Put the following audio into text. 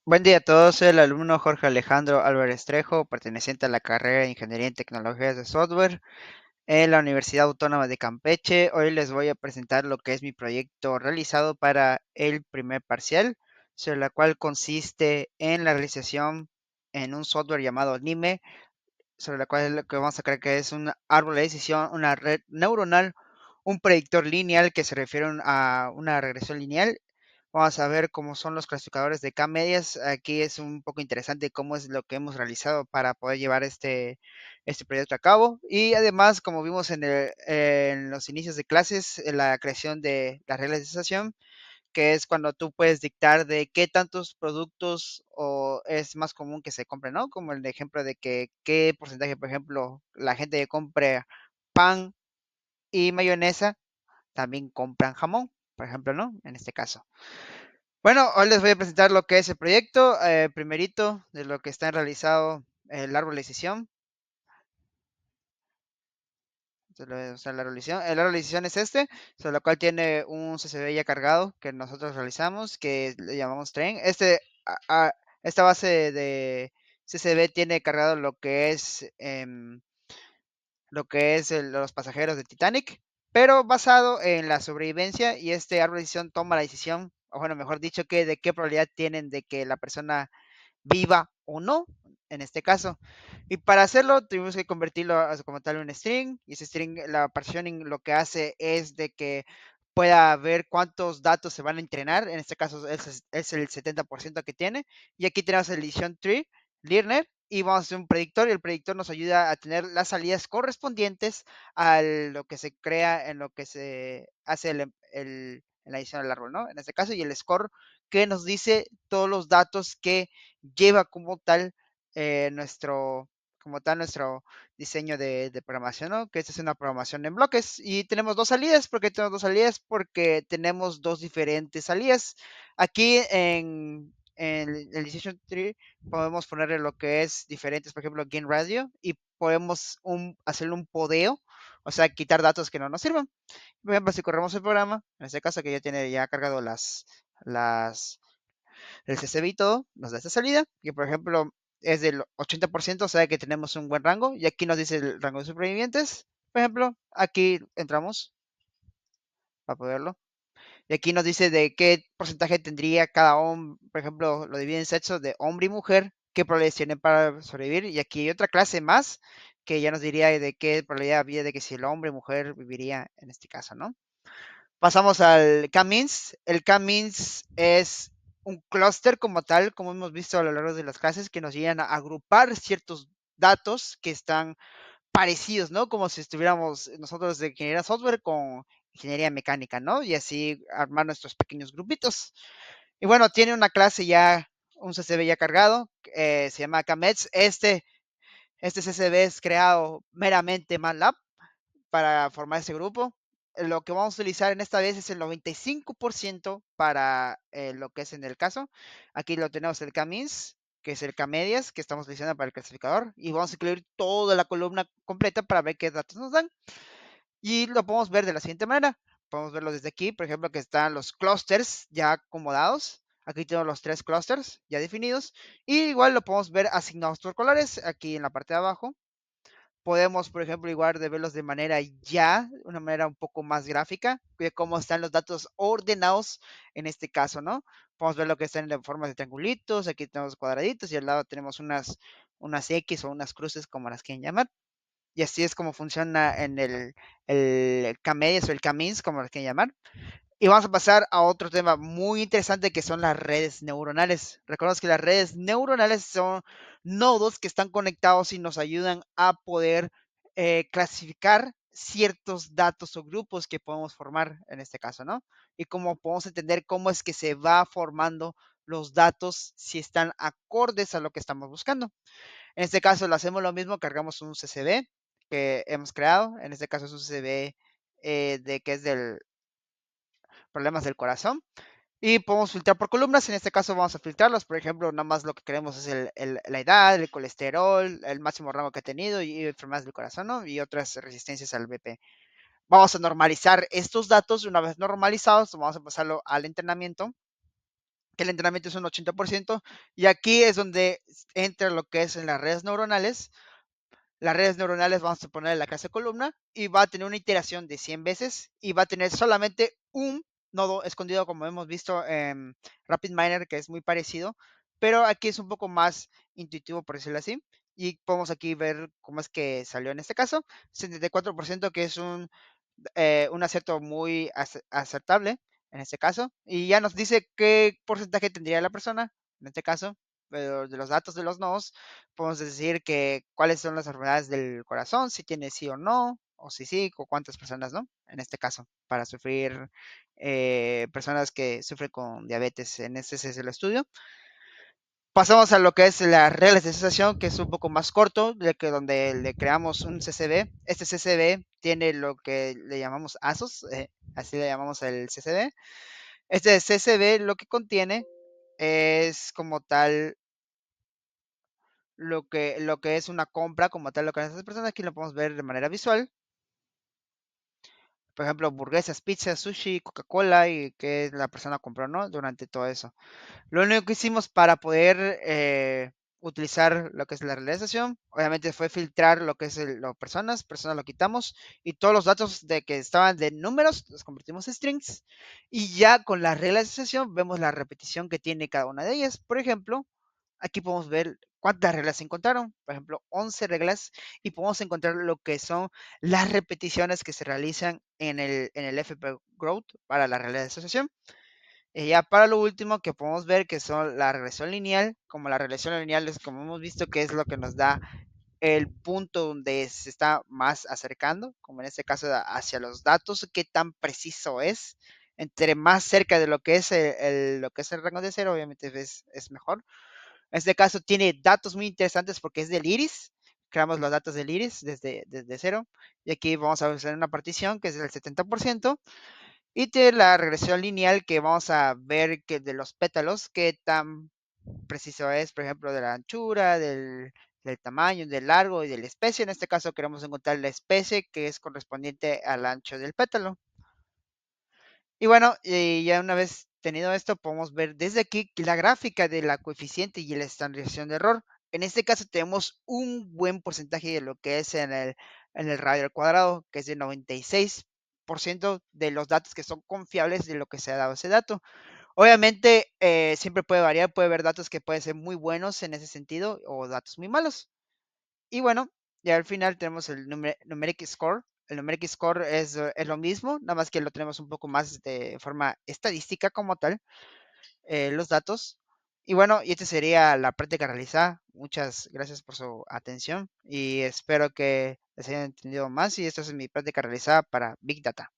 Buen día a todos, soy el alumno Jorge Alejandro Álvarez Trejo, perteneciente a la carrera de Ingeniería en Tecnologías de Software en la Universidad Autónoma de Campeche. Hoy les voy a presentar lo que es mi proyecto realizado para el primer parcial, sobre la cual consiste en la realización en un software llamado NIME, sobre la cual lo que vamos a crear que es un árbol de decisión, una red neuronal, un predictor lineal que se refiere a una regresión lineal. Vamos a ver cómo son los clasificadores de K-medias. Aquí es un poco interesante cómo es lo que hemos realizado para poder llevar este proyecto a cabo. Y además, como vimos en los inicios de clases, la creación de las reglas de asociación, que es cuando tú puedes dictar de qué tantos productos o es más común que se compre, ¿no? Como el ejemplo de que qué porcentaje, por ejemplo, la gente que compre pan y mayonesa también compran jamón, por ejemplo, ¿no? En este caso. Bueno, hoy les voy a presentar lo que es el proyecto, primerito de lo que está realizado el árbol de decisión. O sea, el árbol de decisión es este, sobre lo cual tiene un CSV ya cargado que nosotros realizamos, que le llamamos train. Esta base de CSV tiene cargado lo que es los pasajeros de Titanic, pero basado en la sobrevivencia, y este árbol de decisión toma la decisión, o bueno, mejor dicho, que de qué probabilidad tienen de que la persona viva o no, en este caso. Y para hacerlo tuvimos que convertirlo como tal en un string, y ese string, la partitioning lo que hace es de que pueda ver cuántos datos se van a entrenar, en este caso es el 70% que tiene, y aquí tenemos el decision tree, learner, y vamos a hacer un predictor, y el predictor nos ayuda a tener las salidas correspondientes a lo que se crea en lo que se hace en la edición del árbol, ¿no? En este caso, y el score que nos dice todos los datos que lleva como tal nuestro diseño de programación, ¿no? Que esta es una programación en bloques y tenemos dos salidas. ¿Por qué tenemos dos salidas? Porque tenemos dos diferentes salidas. Aquí en el Decision Tree podemos ponerle lo que es diferentes, por ejemplo, gain radio, y podemos hacerle un podeo, o sea, quitar datos que no nos sirvan. Por ejemplo, si corremos el programa, en este caso que ya tiene ya cargado las el CSV y todo, nos da esta salida, que por ejemplo es del 80%, o sea que tenemos un buen rango, y aquí nos dice el rango de supervivientes. Por ejemplo, aquí entramos para poderlo, y aquí nos dice de qué porcentaje tendría cada hombre, por ejemplo, lo divide en sexos de hombre y mujer, qué probabilidades tienen para sobrevivir, y aquí hay otra clase más que ya nos diría de qué probabilidad había de que si el hombre o mujer viviría en este caso, ¿no? Pasamos al K-means. El K-means es un clúster como tal, como hemos visto a lo largo de las clases, que nos llegan a agrupar ciertos datos que están parecidos, ¿no? Como si estuviéramos nosotros de ingeniería software con ingeniería mecánica, ¿no? Y así armar nuestros pequeños grupitos. Y bueno, tiene una clase ya, un CSV ya cargado, se llama KMETS. Este CSV es creado meramente MATLAB para formar ese grupo. Lo que vamos a utilizar en esta vez es el 95% para lo que es en el caso. Aquí lo tenemos el K-means, que es el K-medias, que estamos utilizando para el clasificador. Y vamos a incluir toda la columna completa para ver qué datos nos dan. Y lo podemos ver de la siguiente manera. Podemos verlo desde aquí, por ejemplo, que están los clusters ya acomodados. Aquí tenemos los tres clusters ya definidos. Y igual lo podemos ver asignados por colores aquí en la parte de abajo. Podemos, por ejemplo, igual de verlos de manera ya, una manera un poco más gráfica, de cómo están los datos ordenados en este caso, ¿no? Podemos ver lo que están en forma de triangulitos, aquí tenemos cuadraditos y al lado tenemos unas X o unas cruces, como las quieren llamar. Y así es como funciona en el K-medias o el K-means, como las quieren llamar. Y vamos a pasar a otro tema muy interesante que son las redes neuronales. Recordemos que las redes neuronales son nodos que están conectados y nos ayudan a poder clasificar ciertos datos o grupos que podemos formar en este caso, ¿no? Y cómo podemos entender cómo es que se va formando los datos si están acordes a lo que estamos buscando. En este caso lo hacemos lo mismo, cargamos un CSV que hemos creado. En este caso es un CSV de que es del problemas del corazón. Y podemos filtrar por columnas. En este caso vamos a filtrarlos. Por ejemplo, nada más lo que queremos es la edad, el colesterol, el máximo rango que ha tenido y enfermedades del corazón, ¿no? Y otras resistencias al BP. Vamos a normalizar estos datos. Una vez normalizados, vamos a pasarlo al entrenamiento. que el entrenamiento es un 80%, y aquí es donde entra lo que es en las redes neuronales. Las redes neuronales vamos a poner en la clase columna y va a tener una iteración de 100 veces y va a tener solamente un nodo escondido, como hemos visto en RapidMiner, que es muy parecido, pero aquí es un poco más intuitivo, por decirlo así. Y podemos aquí ver cómo es que salió en este caso. 74%, que es un acierto muy acertable en este caso. Y ya nos dice qué porcentaje tendría la persona en este caso. Pero de los datos de los nodos, podemos decir que cuáles son las enfermedades del corazón, si tiene sí o no, o si sí, o cuántas personas, ¿no? En este caso, para sufrir, personas que sufren con diabetes. En este es el estudio. Pasamos a lo que es las reglas de asociación, que es un poco más corto, de que donde le creamos un CCB. Este CCB tiene lo que le llamamos ASOS, así le llamamos el CCB. Este CCB lo que contiene es como tal lo que es una compra, como tal, lo que hacen esas personas. Aquí lo podemos ver de manera visual. Por ejemplo, hamburguesas, pizzas, sushi, Coca-Cola, y que la persona compró, ¿no? Durante todo eso. Lo único que hicimos para poder utilizar lo que es la realización, obviamente fue filtrar lo que es lo personas lo quitamos, y todos los datos de que estaban de números los convertimos en strings, y ya con la regla de asociación vemos la repetición que tiene cada una de ellas. Por ejemplo, aquí podemos ver cuántas reglas se encontraron, por ejemplo, 11 reglas, y podemos encontrar lo que son las repeticiones que se realizan en el FP Growth para la regla de asociación. Y ya para lo último que podemos ver, que son la regresión lineal. Como la regresión lineal es, como hemos visto, que es lo que nos da el punto donde se está más acercando, como en este caso hacia los datos, qué tan preciso es. Entre más cerca de lo que es lo que es el rango de cero, obviamente es mejor. En este caso tiene datos muy interesantes porque es del iris. Creamos los datos del iris desde cero. Y aquí vamos a hacer una partición que es del 70%. Y tiene la regresión lineal, que vamos a ver que de los pétalos, qué tan preciso es, por ejemplo, de la anchura, del tamaño, del largo y de la especie. En este caso queremos encontrar la especie que es correspondiente al ancho del pétalo. Y bueno, ya una vez tenido esto, podemos ver desde aquí la gráfica de la coeficiente y la estandarización de error. En este caso tenemos un buen porcentaje de lo que es en el radio al cuadrado, que es de 96% de los datos que son confiables de lo que se ha dado ese dato. Obviamente, siempre puede variar, puede haber datos que pueden ser muy buenos en ese sentido o datos muy malos. Y bueno, ya al final tenemos el numeric score. El numeric score es lo mismo, nada más que lo tenemos un poco más de forma estadística como tal, los datos. Y bueno, y esta sería la práctica realizada. Muchas gracias por su atención y espero que les hayan entendido más. Y esta es mi práctica realizada para Big Data.